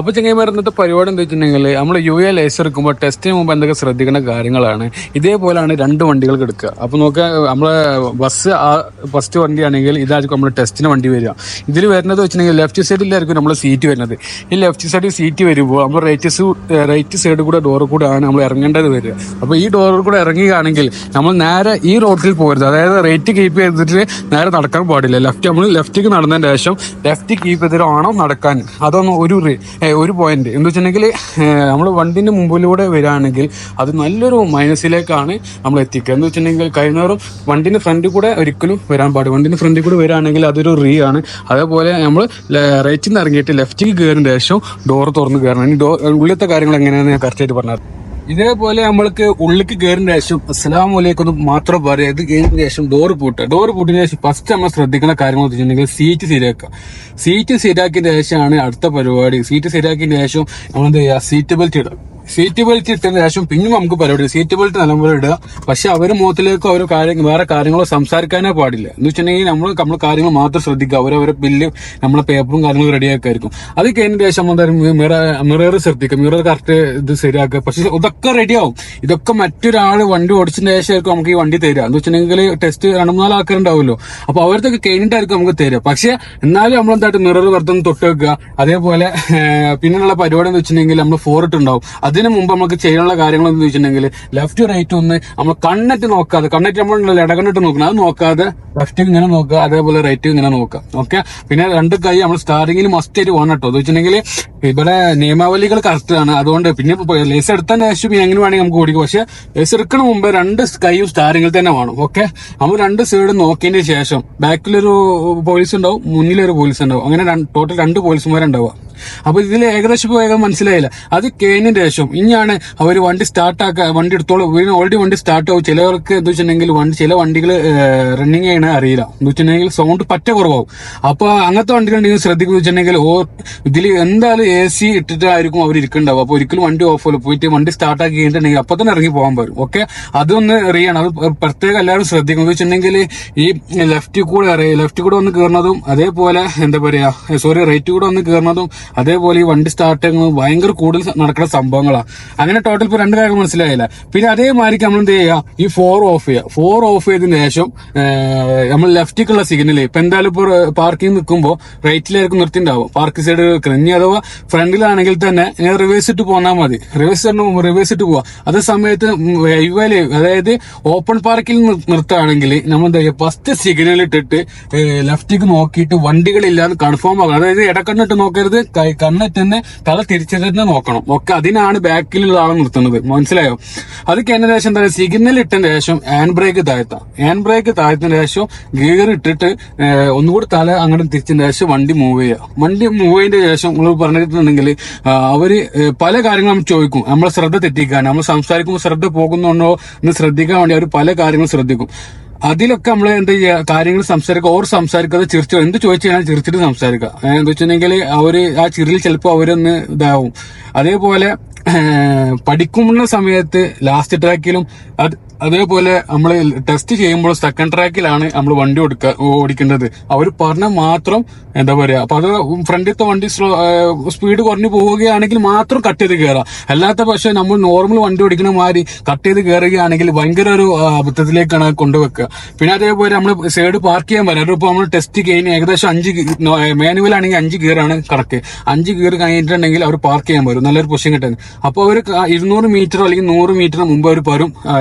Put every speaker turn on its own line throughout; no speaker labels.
അപ്പൊ ചങ്ങായിമാർ ഇന്നത്തെ പരിപാടി എന്താ വെച്ചിട്ടുണ്ടെങ്കിൽ നമ്മൾ ലൈസൻസ് എടുക്കുമ്പോൾ ടെസ്റ്റിന് മുമ്പ് എന്തൊക്കെ ശ്രദ്ധിക്കേണ്ട കാര്യങ്ങളാണ്. ഇതേപോലെയാണ് രണ്ട് വണ്ടികൾക്ക് എടുക്കുക. അപ്പൊ നോക്കുക, നമ്മളെ ബസ് ഫസ്റ്റ് വണ്ടിയാണെങ്കിൽ ഇതായിരിക്കും നമ്മൾ ടെസ്റ്റിന് വണ്ടി വരിക. ഇതിൽ വരുന്നത് വെച്ചിട്ടുണ്ടെങ്കിൽ ലെഫ്റ്റ് സൈഡിലായിരിക്കും നമ്മൾ സീറ്റ് വരുന്നത്. ഈ ലെഫ്റ്റ് സൈഡിൽ സീറ്റ് വരുമ്പോൾ നമ്മൾ റൈറ്റ് സൈഡ് കൂടെ ഡോർ കൂടെ ആണ് നമ്മൾ ഇറങ്ങേണ്ടത് വരിക. അപ്പൊ ഈ ഡോറിൽ കൂടെ ഇറങ്ങുകയാണെങ്കിൽ നമ്മൾ നേരെ ഈ റോഡിൽ പോകരുത്. അതായത് റൈറ്റ് കീപ്പ് ചെയ്തിട്ട് നേരെ നടക്കാൻ പാടില്ല. നമ്മൾ ലെഫ്റ്റിക്ക് നടന്നതിന് ശേഷം ലെഫ്റ്റ് കീപ്പ് ചെയ്തിട്ട് വേണം നടക്കാൻ. അതൊന്നും ഒരു പോയിന്റ് എന്ന് വെച്ചിട്ടുണ്ടെങ്കിൽ നമ്മൾ വണ്ടിന്റെ മുമ്പിലൂടെ വരികയാണെങ്കിൽ അത് നല്ലൊരു മൈനസിലേക്കാണ് നമ്മൾ എത്തിക്കുക. എന്ന് വെച്ചിട്ടുണ്ടെങ്കിൽ കഴിയുന്നവരും വണ്ടിന്റെ ഫ്രണ്ടിൽ കൂടെ ഒരിക്കലും വരാൻ പാടില്ല. വണ്ടിന്റെ ഫ്രണ്ടിൽ കൂടെ വരികയാണെങ്കിൽ അതൊരു ആണ്. അതേപോലെ നമ്മൾ റൈറ്റിൽ നിന്ന് ഇറങ്ങിയിട്ട് ലെഫ്റ്റിൽ കയറിയ ശേഷം ഡോർ തുറന്ന് കയറണം. ഇനി ഉള്ളിലത്തെ കാര്യങ്ങൾ എങ്ങനെയാണെന്ന് ഞാൻ കറക്റ്റായിട്ട് പറഞ്ഞത്. ഇതേപോലെ നമ്മൾക്ക് ഉള്ളിലേക്ക് കയറിന്റെ ശേഷം അസ്സലാമു അലൈക്കും എന്ന് മാത്രം പറയാം. ഇത് കയറിന്റെ ശേഷം ഡോർ പൂട്ടിന് ശേഷം ഫസ്റ്റ് നമ്മൾ ശ്രദ്ധിക്കുന്ന കാര്യങ്ങൾ വെച്ചിട്ടുണ്ടെങ്കിൽ സീറ്റ് ശരിയാക്കുക. സീറ്റ് ശരിയാക്കിയതിന് ശേഷമാണ് അടുത്ത പരിപാടി. സീറ്റ് ശരിയാക്കിയതിന് ശേഷം നമ്മൾ എന്ത് ചെയ്യുക, സീറ്റ് ബെൽറ്റ് ഇടുക. സീറ്റ് ബെൽറ്റ് ഇട്ടതിന് ശേഷം പിന്നെ നമുക്ക് പരിപാടി സീറ്റ് ബെൽറ്റ് നല്ലപോലെ ഇടുക. പക്ഷെ അവരുടെ മുഖത്തിലേക്കോ വേറെ കാര്യങ്ങളോ സംസാരിക്കാനേ പാടില്ല. എന്ന് വെച്ചിട്ടുണ്ടെങ്കിൽ നമ്മൾ കാര്യങ്ങൾ മാത്രം ശ്രദ്ധിക്കുക. അവരവരെ ബില്ല് നമ്മളെ പേപ്പറും കാര്യങ്ങളും റെഡിയാക്കായിരിക്കും. അത് കഴിഞ്ഞ ശേഷം മിറർ ശ്രദ്ധിക്കുക. മിറർ കറക്റ്റ് ഇത് ശരിയാക്കുക. പക്ഷെ ഇതൊക്കെ റെഡിയാവും. ഇതൊക്കെ മറ്റൊരാൾ വണ്ടി ഓടിച്ചതിന് ശേഷമായിരിക്കും നമുക്ക് ഈ വണ്ടി തരിക. എന്ന് വെച്ചിട്ടുണ്ടെങ്കിൽ ടെസ്റ്റ് 2-3 ആൾക്കാരുണ്ടാവുമല്ലോ. അപ്പൊ അവരത്തൊക്കെ കഴിഞ്ഞിട്ടായിരിക്കും നമുക്ക് തരിക. പക്ഷെ എന്നാലും നമ്മളെന്തായിട്ട് മിറർ വെറുതെ തൊട്ട് വെക്കുക. അതേപോലെ പിന്നെയുള്ള പരിപാടി എന്ന് വെച്ചിട്ടുണ്ടെങ്കിൽ നമ്മൾ ഫോറിട്ടുണ്ടാവും. അതിന് മുമ്പ് നമുക്ക് ചെയ്യാനുള്ള കാര്യങ്ങൾ എന്ന് വെച്ചിട്ടുണ്ടെങ്കിൽ ലെഫ്റ്റ് റൈറ്റ് ഒന്ന് നമ്മൾ കണ്ണിട്ട് നോക്കാതെ, കണ്ണിട്ട് നമ്മൾ ഇടകണ്ണിട്ട് നോക്കണം, അത് നോക്കാതെ ലെഫ്റ്റ് ഇങ്ങനെ നോക്കുക, അതേപോലെ റൈറ്റ് ഇങ്ങനെ നോക്കുക. ഓക്കെ. പിന്നെ രണ്ട് കൈ നമ്മൾ സ്റ്റാർട്ടിങ്ങിൽ മസ്റ്റ് ആയിട്ട് വേണം കേട്ടോ. എന്ന് വെച്ചിട്ടുണ്ടെങ്കിൽ ഇവിടെ നിയമാവലികൾ കറക്റ്റ് ആണ്. അതുകൊണ്ട് പിന്നെ ലേസ് എടുത്തതിന് ശേഷം എങ്ങനെ വേണമെങ്കിൽ നമുക്ക് ഓടിക്കും. പക്ഷെ ലേസ് എടുക്കണ മുമ്പ് രണ്ട് കൈയും സ്റ്റാറിങ്ങിൽ തന്നെ വേണം. ഓക്കെ. നമ്മൾ രണ്ട് സൈഡ് നോക്കിയതിന് ശേഷം ബാക്കിലൊരു പോലീസ് ഉണ്ടാവും, മുന്നിലൊരു പോലീസ് ഉണ്ടാവും. അങ്ങനെ ടോട്ടൽ 2 പോലീസുമാരുണ്ടാവുക. അപ്പൊ ഇതിൽ ഏകദേശം മനസ്സിലായില്ല. അത് കഴിഞ്ഞതിന് ശേഷം ഇനിയാണ് അവർ വണ്ടി സ്റ്റാർട്ടാക്കുക. വണ്ടി എടുത്തോളം ഓൾറെഡി വണ്ടി സ്റ്റാർട്ട് ആവും. ചിലവർക്ക് എന്താ വെച്ചിട്ടുണ്ടെങ്കിൽ ചില വണ്ടികൾ റണ്ണിങ് ചെയ്യണ അറിയില്ല. എന്ന് വെച്ചിട്ടുണ്ടെങ്കിൽ സൗണ്ട് പറ്റ കുറവാകും. അപ്പൊ അങ്ങനത്തെ വണ്ടികളുണ്ടെങ്കിൽ ശ്രദ്ധിക്കുന്ന വെച്ചിട്ടുണ്ടെങ്കിൽ ഇതിൽ എന്തായാലും AC ഇട്ടിട്ടായിരിക്കും അവർ ഇരിക്കുന്നുണ്ടാവും. അപ്പൊ ഒരിക്കലും വണ്ടി ഓഫ് ആവില്ല. പോയിട്ട് വണ്ടി സ്റ്റാർട്ടാക്കി കഴിഞ്ഞിട്ടുണ്ടെങ്കിൽ അപ്പൊ തന്നെ ഇറങ്ങി പോകാൻ പറ്റും. ഓക്കെ. അതൊന്ന് അറിയണം. അത് പ്രത്യേകം എല്ലാവരും ശ്രദ്ധിക്കും. എന്ന് വെച്ചിട്ടുണ്ടെങ്കിൽ ഈ ലെഫ്റ്റ് കൂടെ വന്ന് കയറുന്നതും, അതേപോലെ എന്താ പറയാ റൈറ്റ് കൂടെ വന്ന് കയറുന്നതും, അതേപോലെ ഈ വണ്ടി സ്റ്റാർട്ട് ചെയ്യുന്നത് ഭയങ്കര കൂടുതൽ നടക്കുന്ന സംഭവങ്ങളാണ്. അങ്ങനെ ടോട്ടൽ ഇപ്പൊ 2 കാര്യങ്ങൾ മനസ്സിലായില്ല. പിന്നെ അതേമാതിരിക്ക് നമ്മൾ എന്ത് ചെയ്യുക, ഈ 4 ഓഫ് ചെയ്യുക. 4 ഓഫ് ചെയ്തതിനു ശേഷം നമ്മൾ ലെഫ്റ്റിക്കുള്ള സിഗ്നൽ ഇപ്പൊ എന്തായാലും ഇപ്പൊ പാർക്കിംഗ് നിൽക്കുമ്പോൾ റൈറ്റിലായിരിക്കും നിർത്തിണ്ടാവും. പാർക്ക് സൈഡ് ഇനി അഥവാ ഫ്രണ്ടിലാണെങ്കിൽ തന്നെ റിവേഴ്സ് ഇട്ട് പോന്നാൽ മതി. റിവേഴ്സ് ഇട്ട് പോവാ. അതേ സമയത്ത് ഹൈവേയില്, അതായത് ഓപ്പൺ പാർക്കിൽ നിർത്തുകയാണെങ്കിൽ നമ്മൾ എന്താ ചെയ്യുക, ഫസ്റ്റ് സിഗ്നൽ ഇട്ടിട്ട് ലെഫ്റ്റിക്ക് നോക്കിയിട്ട് വണ്ടികളില്ലാന്ന് കൺഫേം ആകണം. അതായത് ഇടക്കണ്ണിട്ട് നോക്കരുത്, കണ്ണിട്ട് തന്നെ തല തിരിച്ചറിഞ്ഞ് നോക്കണം. ഒക്കെ അതിനാണ് ബാക്കിലുള്ള ആളെ നിർത്തുന്നത്. മനസ്സിലായോ? അത് കഴിഞ്ഞ ശേഷം എന്താ, സിഗ്നൽ ഇട്ടതിന് ശേഷം ഹാൻഡ് ബ്രേക്ക് താഴ്ത്താം. ഹാൻഡ് ബ്രേക്ക് താഴ്ത്തതിന് ശേഷം ഗിയർ ഇട്ടിട്ട് ഒന്നുകൂടി തല അങ്ങോട്ട് തിരിച്ചതിന് ശേഷം വണ്ടി മൂവ് ചെയ്യുക. വണ്ടി മൂവ് ചെയ്തതിന് ശേഷം നിങ്ങൾ പറഞ്ഞിട്ടുണ്ടെങ്കിൽ അവര് പല കാര്യങ്ങളും ചോദിക്കും. നമ്മളെ ശ്രദ്ധ തെറ്റിക്കാൻ, നമ്മൾ സംസാരിക്കുമ്പോൾ ശ്രദ്ധ പോകുന്നുണ്ടോ എന്ന് ശ്രദ്ധിക്കാൻ വേണ്ടി അവർ പല കാര്യങ്ങളും ശ്രദ്ധിക്കും. അതിലൊക്കെ നമ്മൾ എന്താ ചെയ്യുക, കാര്യങ്ങൾ സംസാരിക്കാതെ ചിരിച്ചു, എന്ത് ചോദിച്ചു കഴിഞ്ഞാൽ ചിരിച്ചിട്ട് സംസാരിക്കുക. എന്താ വെച്ചിട്ടുണ്ടെങ്കിൽ അവര് ആ ചിരിയിൽ ചിലപ്പോൾ അവരൊന്ന് ഇതാവും. അതേപോലെ പഠിക്കുന്ന സമയത്ത് ലാസ്റ്റ് ട്രാക്കിലും അതേപോലെ നമ്മൾ ടെസ്റ്റ് ചെയ്യുമ്പോൾ സെക്കൻഡ് ട്രാക്കിലാണ് നമ്മൾ വണ്ടി ഓടിക്കേണ്ടത്. അവർ പറഞ്ഞ മാത്രം എന്താ പറയാ, അപ്പൊ അത് ഫ്രണ്ടിലത്തെ വണ്ടി സ്പീഡ് കുറഞ്ഞു പോവുകയാണെങ്കിൽ മാത്രം കട്ട് ചെയ്ത് കയറാം. അല്ലാത്ത പക്ഷെ നമ്മൾ നോർമൽ വണ്ടി ഓടിക്കുന്ന മാതിരി കട്ട് ചെയ്ത് കയറുകയാണെങ്കിൽ ഭയങ്കര ഒരു അബദ്ധത്തിലേക്കാണ് കൊണ്ടുവെക്കുക. പിന്നെ അതേപോലെ നമ്മൾ സൈഡ് പാർക്ക് ചെയ്യാൻ പറയാം. ഇപ്പൊ നമ്മൾ ടെസ്റ്റ് കഴിഞ്ഞ് ഏകദേശം 5 മാനുവൽ ആണെങ്കിൽ 5 ഗിയറാണ് കണക്ക്. 5 ഗിയർ കഴിഞ്ഞിട്ടുണ്ടെങ്കിൽ അവർ പാർക്ക് ചെയ്യാൻ വരും, നല്ലൊരു പൊസിഷൻ കിട്ടാൻ. അപ്പൊ അവർ 200 മീറ്റർ അല്ലെങ്കിൽ 100 മീറ്റർ മുമ്പ് അവർ വരും,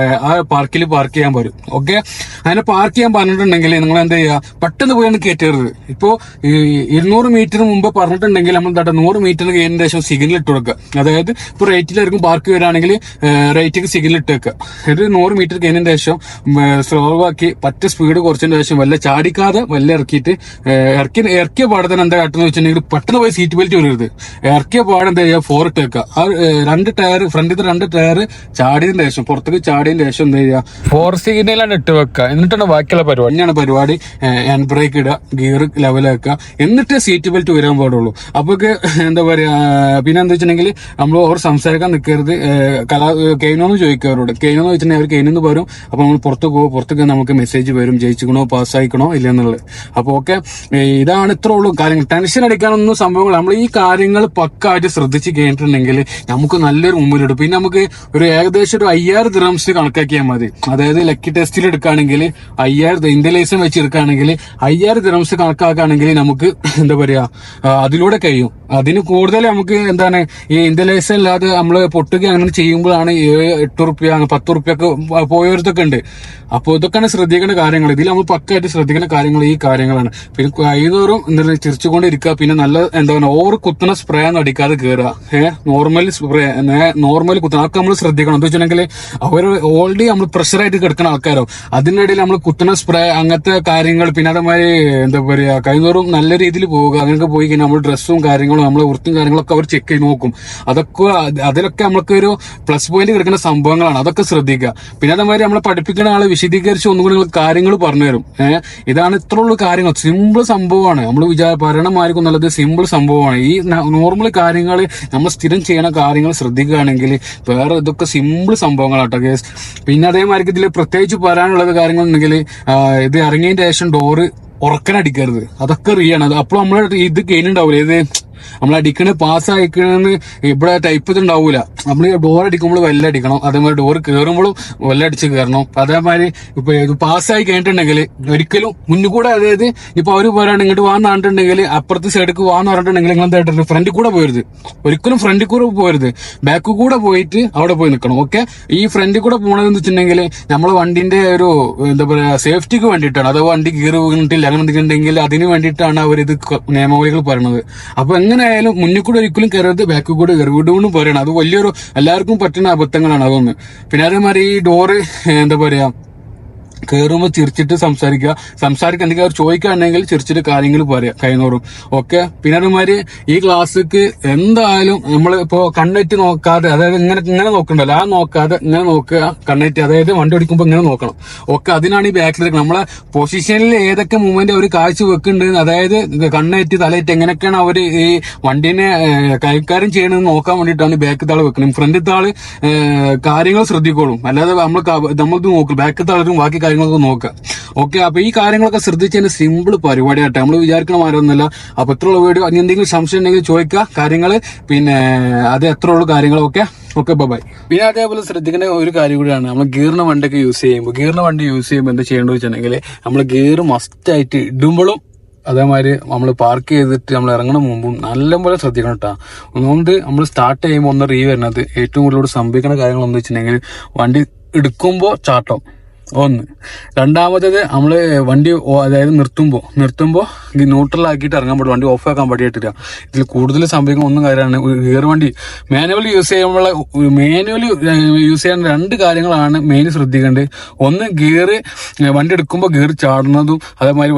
ആ പാർക്കിൽ പാർക്ക് ചെയ്യാൻ വരും. ഓക്കെ. അങ്ങനെ പാർക്ക് ചെയ്യാൻ പറഞ്ഞിട്ടുണ്ടെങ്കിൽ നിങ്ങൾ എന്താ ചെയ്യുക, പെട്ടെന്ന് പോയാണ് കയറ്റരുത്. ഇപ്പോ 200 മീറ്റർ മുമ്പ് പറഞ്ഞിട്ടുണ്ടെങ്കിൽ നമ്മൾ 100 മീറ്റർ കഴിഞ്ഞ ശേഷം സിഗ്നൽ ഇട്ട് കൊടുക്കുക. അതായത് ഇപ്പൊ റൈറ്റിലായിരിക്കും പാർക്ക് വരികയാണെങ്കിൽ റൈറ്റിക്ക് സിഗ്നൽ ഇട്ട് വെക്കുക. ഒരു 100 മീറ്റർ കഴിഞ്ഞതിന് ശേഷം സ്ലോ ആക്കി പറ്റ സ്പീഡ് കുറച്ചതിന് ശേഷം വല്ല ചാടിക്കാതെ വല്ല ഇറക്കിയിട്ട് ഇറക്കിയ പാടെ തന്നെ എന്താ കാട്ടുന്ന വെച്ചിട്ടുണ്ടെങ്കിൽ പെട്ടെന്ന് പോയി സീറ്റ് ബെൽറ്റ് വരരുത്. ഇറക്കിയ പാടെ എന്താ ചെയ്യുക, 4 ഇട്ട് വെക്കുക. ആ 2 ടയർ ഫ്രണ്ടിലത്തെ 2 ടയർ ചാടിയതിന് ശേഷം പുറത്തേക്ക് ചാടിയതിന് ശേഷം ചെയ്യുക, 4 സിഗ്നലാണ് ഇട്ട് വെക്കുക. എന്നിട്ടാണ് ബാക്കിയുള്ള പരിപാടി. ഇനിയാണ് പരിപാടി. ഹാൻഡ് ബ്രേക്ക് ഇടുക, ഗിയർ ലെവലാക്കുക, എന്നിട്ട് സീറ്റ് ബെൽറ്റ് വരാൻ പാടുള്ളൂ. അപ്പൊ എന്താ പറയാ, പിന്നെ എന്താ വെച്ചിട്ടുണ്ടെങ്കിൽ നമ്മൾ ഓർ സംസാരിക്കാൻ നിൽക്കരുത്. കെയിനോന്ന് ചോദിക്കുക അവരോട്. കെയിനോന്ന് വെച്ചിട്ടുണ്ടെങ്കിൽ അവർ കെയിനെന്ന് പറയും. അപ്പൊ നമ്മൾ പുറത്തേക്ക് നമുക്ക് മെസ്സേജ് വരും, ജയിച്ചിക്കണോ പാസ്സായിക്കണോ ഇല്ലെന്നുള്ളത്. അപ്പൊ ഓക്കെ, ഇതാണ് ഇത്ര ഉള്ളൂ കാര്യങ്ങൾ. ടെൻഷൻ അടിക്കാനൊന്നും സംഭവങ്ങൾ നമ്മൾ ഈ കാര്യങ്ങൾ പക്കായിട്ട് ശ്രദ്ധിച്ച് കഴിഞ്ഞിട്ടുണ്ടെങ്കിൽ നമുക്ക് നല്ലൊരു മുമ്പിലിടും. പിന്നെ നമുക്ക് ഒരു ഏകദേശം ഒരു 5000 ദിർഹംസ് കണക്കാക്കിയാൽ മതി. അതായത് ലക്കി ടെസ്റ്റിൽ എടുക്കുകയാണെങ്കിൽ 5000 ഇന്ത്യ ലൈസൻസ് വെച്ച് എടുക്കുകയാണെങ്കിൽ 5000 ദിർഹംസ് കണക്കാക്കുകയാണെങ്കിൽ നമുക്ക് എന്താ പറയാ അതിലൂടെ കഴിയും. അതിന് കൂടുതൽ നമുക്ക് എന്താണ് ഈ ഇന്ത്യ ലൈസൻസ് അല്ലാതെ നമ്മള് പൊട്ടുക അങ്ങനെ ചെയ്യുമ്പോഴാണ് 8 റുപ്യ 10 റുപ്യൊക്കെ പോയവരത്തൊക്കെ ഉണ്ട്. അപ്പോൾ ഇതൊക്കെയാണ് ശ്രദ്ധിക്കേണ്ട കാര്യങ്ങൾ. ഇതിൽ നമ്മൾ പക്കായിട്ട് ശ്രദ്ധിക്കേണ്ട കാര്യങ്ങൾ ഈ കാര്യങ്ങളാണ്. പിന്നെ കഴിയുന്നവരും എന്താ ചിരിച്ചുകൊണ്ടിരിക്കുക. പിന്നെ നല്ല എന്താ പറയുക ഓവർ കുത്തുന്ന സ്പ്രേ ഒന്നും അടിക്കാതെ കയറുക. നോർമൽ കുത്തുന്ന അതൊക്കെ നമ്മൾ ശ്രദ്ധിക്കണം. എന്താ വെച്ചിട്ടുണ്ടെങ്കിൽ അവർ ഓൾറെഡി നമ്മൾ പ്രഷറായിട്ട് കിടക്കുന്ന ആൾക്കാരോ, അതിനിടയിൽ നമ്മൾ കുത്തുന്ന സ്പ്രേ അങ്ങനത്തെ കാര്യങ്ങൾ. പിന്നെ അതേമാതിരി എന്താ പറയാ കഴിയുന്നവരും നല്ല രീതിയിൽ പോവുക. അങ്ങനെയൊക്കെ പോയി കഴിഞ്ഞാൽ നമ്മൾ ഡ്രസ്സും കാര്യങ്ങളും നമ്മളെ വൃത്തിയും കാര്യങ്ങളൊക്കെ അവർ ചെക്ക് ചെയ്ത് നോക്കും. അതിലൊക്കെ നമുക്ക് ഒരു പ്ലസ് പോയിന്റ് കിടക്കുന്ന സംഭവങ്ങളാണ്. അതൊക്കെ ശ്രദ്ധിക്കുക. പിന്നെ അതേമാതിരി നമ്മളെ പഠിപ്പിക്കുന്ന ആളെ വിശദീകരിച്ച് ഒന്നുകൂടി കാര്യങ്ങൾ പറഞ്ഞുതരും. ഇതാണ് ഇത്രയുള്ള കാര്യങ്ങൾ. സിമ്പിൾ സംഭവമാണ്. നമ്മൾ പറയണമായിരിക്കും നല്ലത്. സിമ്പിൾ സംഭവമാണ്. ഈ നോർമൽ കാര്യങ്ങൾ നമ്മൾ സ്ഥിരം ചെയ്യണ കാര്യങ്ങൾ ശ്രദ്ധിക്കുകയാണെങ്കിൽ വേറെ ഇതൊക്കെ സിമ്പിൾ സംഭവങ്ങളാട്ടോ കേസ്. പിന്നെ അതേമാതിരി ഇതിൽ പ്രത്യേകിച്ച് പറയാനുള്ളത് കാര്യങ്ങളുണ്ടെങ്കിൽ ഇത് ഇറങ്ങിയതിന് ശേഷം ഡോറ് ഉറക്കനടിക്കരുത്. അതൊക്കെ റിയാണ്. അത് അപ്പോൾ നമ്മൾ ഇത് കഴിഞ്ഞിട്ടുണ്ടാവില്ല. ഇത് നമ്മൾ അടിക്കണ പാസ് അയക്കണെന്ന് ഇവിടെ ടൈപ്പ് ചെയ്തിട്ടുണ്ടാവൂല. നമ്മൾ ഡോർ അടിക്കുമ്പോൾ വെല്ലടിക്കണം. അതേമാതിരി ഡോർ കയറുമ്പോഴും വെല്ലടിച്ച് കയറണം. അതേമാതിരി ഇപ്പൊ പാസ്സായി കഴിഞ്ഞിട്ടുണ്ടെങ്കിൽ ഒരിക്കലും മുന്നുകൂടെ, അതായത് ഇപ്പൊ അവര് പോരാണ് ഇങ്ങോട്ട് വാന്നിട്ടുണ്ടെങ്കിൽ അപ്പുറത്തെ സൈഡിലേക്ക് വാന്ന് പറഞ്ഞിട്ടുണ്ടെങ്കിൽ നിങ്ങൾ എന്തായിട്ട് ഫ്രണ്ടിൽ കൂടെ പോരുത്. ഒരിക്കലും ഫ്രണ്ടിൽ കൂടെ പോരുത്. ബാക്ക് കൂടെ പോയിട്ട് അവിടെ പോയി നിൽക്കണം. ഓക്കെ, ഈ ഫ്രണ്ടിൽ കൂടെ പോകണതെന്ന് വെച്ചിട്ടുണ്ടെങ്കിൽ നമ്മളെ വണ്ടിന്റെ ഒരു എന്താ പറയാ സേഫ്റ്റിക്ക് വേണ്ടിയിട്ടാണ്. അഥവാ വണ്ടി ഗിയർ വീണിട്ടില്ല അങ്ങനെ എന്തെങ്കിലും അതിന് വേണ്ടിയിട്ടാണ് അവരിത് നിയമവിധികൾ പറയുന്നത്. അപ്പൊ എങ്ങനെയായാലും മുന്നിൽ കൂടെ ഒരിക്കലും കയറരുത്, ബാക്കിൽ കൂടെ കയറിവിടുമെന്നും പറയണം. അത് വലിയൊരു എല്ലാവർക്കും പറ്റുന്ന അബദ്ധങ്ങളാണ് അതൊന്ന്. പിന്നെ അതേമാതിരി ഈ ഡോറ് എന്താ പറയാ കയറുമ്പോൾ ചിരിച്ചിട്ട് സംസാരിക്കുക എന്തെങ്കിലും അവർ ചോദിക്കുകയാണെങ്കിൽ ചിരിച്ചിട്ട് കാര്യങ്ങൾ പറയാം കഴിയുന്നവരും. ഓക്കെ, പിന്നെ അതേമാതിരി ഈ ക്ലാസ്സിക്ക് എന്തായാലും നമ്മൾ ഇപ്പോ കണ്ണെറ്റി നോക്കാതെ, അതായത് ഇങ്ങനെ നോക്കണ്ടല്ലോ, ആ നോക്കാതെ ഇങ്ങനെ നോക്കുക. കണ്ണെറ്റി അതായത് വണ്ടി ഓടിക്കുമ്പോൾ ഇങ്ങനെ നോക്കണം. ഓക്കെ, അതിനാണ് ഈ ബാക്കിൽ നമ്മളെ പൊസിഷനിൽ ഏതൊക്കെ മൂവ്മെന്റ് അവർ കാഴ്ച വെക്കുന്നുണ്ട്, അതായത് കണ്ണെറ്റി തലയേറ്റ് എങ്ങനെയൊക്കെയാണ് അവർ ഈ വണ്ടീനെ കൈകാര്യം ചെയ്യണമെന്ന് നോക്കാൻ വേണ്ടിയിട്ടാണ് ബാക്കിൽ താള് വെക്കുന്നത്. ഫ്രണ്ടിൽ താള് കാര്യങ്ങൾ ശ്രദ്ധിക്കോളും. അല്ലാതെ നമ്മൾക്ക് നോക്കും. ബാക്കിൽ താളും ബാക്കി കാര്യങ്ങളൊക്കെ നോക്കുക. ഓക്കെ, അപ്പൊ ഈ കാര്യങ്ങളൊക്കെ ശ്രദ്ധിച്ചതിന് സിമ്പിൾ പരിപാടിയാട്ടെ. നമ്മൾ വിചാരിക്കണ മാരൊന്നുമല്ല. അപ്പൊ എത്ര ഉള്ള വീഡിയോ, എന്തെങ്കിലും സംശയം ഉണ്ടെങ്കിൽ ചോദിക്കുക കാര്യങ്ങള്. പിന്നെ അത് എത്ര ഉള്ള കാര്യങ്ങൾ. Okay bye. പിന്നെ അതേപോലെ ശ്രദ്ധിക്കേണ്ട ഒരു കാര്യം കൂടിയാണ്, നമ്മൾ ഗിയറിന് വണ്ടിയൊക്കെ യൂസ് ചെയ്യുമ്പോൾ എന്താ ചെയ്യേണ്ടത് വെച്ചിട്ടുണ്ടെങ്കിൽ നമ്മൾ ഗിയർ മസ്റ്റ് ആയിട്ട് ഇടുമ്പോഴും അതേമാതിരി നമ്മൾ പാർക്ക് ചെയ്തിട്ട് നമ്മൾ ഇറങ്ങുന്ന മുമ്പും നല്ലപോലെ ശ്രദ്ധിക്കണം കേട്ടോ. ഒന്നുകൊണ്ട് നമ്മൾ സ്റ്റാർട്ട് ചെയ്യുമ്പോൾ ഒന്ന് റീ വരുന്നത് ഏറ്റവും കൂടുതൽ സംഭവിക്കുന്ന കാര്യങ്ങളെന്ന് വെച്ചിട്ടുണ്ടെങ്കിൽ വണ്ടി എടുക്കുമ്പോൾ ചാട്ടം ഒന്ന്, രണ്ടാമത്തേത് നമ്മള് വണ്ടി അതായത് നിർത്തുമ്പോ ഈ ന്യൂട്രലാക്കിയിട്ട് ഇറങ്ങാൻ പാടില്ല. വണ്ടി ഓഫ് ആക്കാൻ പാടിയിട്ടില്ല. ഇതിൽ കൂടുതൽ സംഭവിക്കുന്ന ഒന്നും കാര്യമാണ് ഗിയർ വണ്ടി മാനുവലി യൂസ് ചെയ്യാൻ രണ്ട് കാര്യങ്ങളാണ് മെയിൻ ശ്രദ്ധിക്കേണ്ടത്. ഒന്ന് ഗിയർ വണ്ടി എടുക്കുമ്പോൾ ഗിയർ ചാടുന്നതും, അതേമാതിരി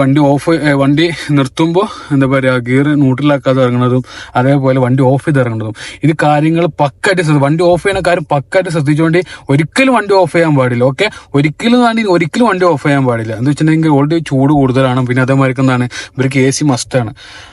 വണ്ടി നിർത്തുമ്പോൾ എന്താ പറയാ ഗിയർ ന്യൂട്രലാക്കാതെ ഇറങ്ങുന്നതും, അതേപോലെ വണ്ടി ഓഫ് ചെയ്ത് ഇറങ്ങുന്നതും. ഇത് കാര്യങ്ങൾ പക്കായിട്ട് വണ്ടി ഓഫ് ചെയ്യുന്ന കാര്യം പക്കായിട്ട് ശ്രദ്ധിച്ചുകൊണ്ട് ഒരിക്കലും വണ്ടി ഓഫ് ചെയ്യാൻ പാടില്ല. ഓക്കെ, ഒരിക്കലും വണ്ടി ഓഫ് ചെയ്യാൻ പാടില്ല. എന്ന് വെച്ചിട്ടുണ്ടെങ്കിൽ ഓൾറെഡി ചൂട് കൂടുതലാണ്. പിന്നെ അതേമാതിരി എന്താണ് ഇവർക്ക് AC മസ്റ്റാണ്.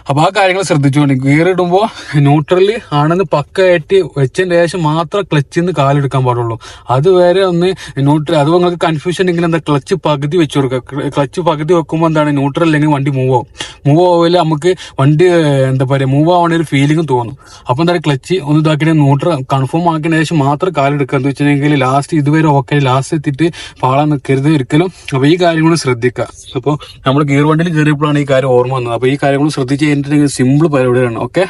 അപ്പൊ ആ കാര്യങ്ങൾ ശ്രദ്ധിച്ചുകൊണ്ട് ഗിയർ ഇടുമ്പോൾ ന്യൂട്രല് ആണെന്ന് പക്കയായിട്ട് വെച്ചതിന് ശേഷം മാത്രം ക്ലച്ചിൽ നിന്ന് കാലെടുക്കാൻ പാടുള്ളൂ. അത് വരെ ഒന്ന് ന്യൂട്രൽ, അത് നിങ്ങൾക്ക് കൺഫ്യൂഷൻ ഉണ്ടെങ്കിൽ എന്താ ക്ലച്ച് പകുതി വെച്ച് കൊടുക്കുക. ക്ലച്ച് പകുതി വെക്കുമ്പോൾ എന്താണ് ന്യൂട്രൽ അല്ലെങ്കിൽ വണ്ടി മൂവ് ആവില്ല. നമുക്ക് വണ്ടി എന്താ പറയുക മൂവ് ആവാൻ ഒരു ഫീലിംഗ് തോന്നും. അപ്പൊ എന്താ ക്ലച്ച് ഒന്ന് ഇതാക്കിയിട്ട് ന്യൂട്രൽ കൺഫേം ആക്കിയതിന് ശേഷം മാത്രം കാലെടുക്കുക. എന്ന് വെച്ചിട്ടുണ്ടെങ്കിൽ ലാസ്റ്റ് ഇതുവരെ ഓക്കെ, ലാസ്റ്റ് എത്തിയിട്ട് പാളാൻ നിൽക്കരുത് ഒരിക്കലും. അപ്പൊ ഈ കാര്യങ്ങൾ ശ്രദ്ധിക്കുക. അപ്പോൾ നമ്മൾ ഗിയർ വണ്ടിയിൽ കയറിയപ്പോഴാണ് ഈ കാര്യം ഓർമ്മ വന്നത്. അപ്പൊ ഈ കാര്യങ്ങൾ ശ്രദ്ധിച്ച് കഴിഞ്ഞിട്ടുണ്ടെങ്കിൽ സിമ്പിൾ പരിപാടിയാണ്. ഓക്കെ.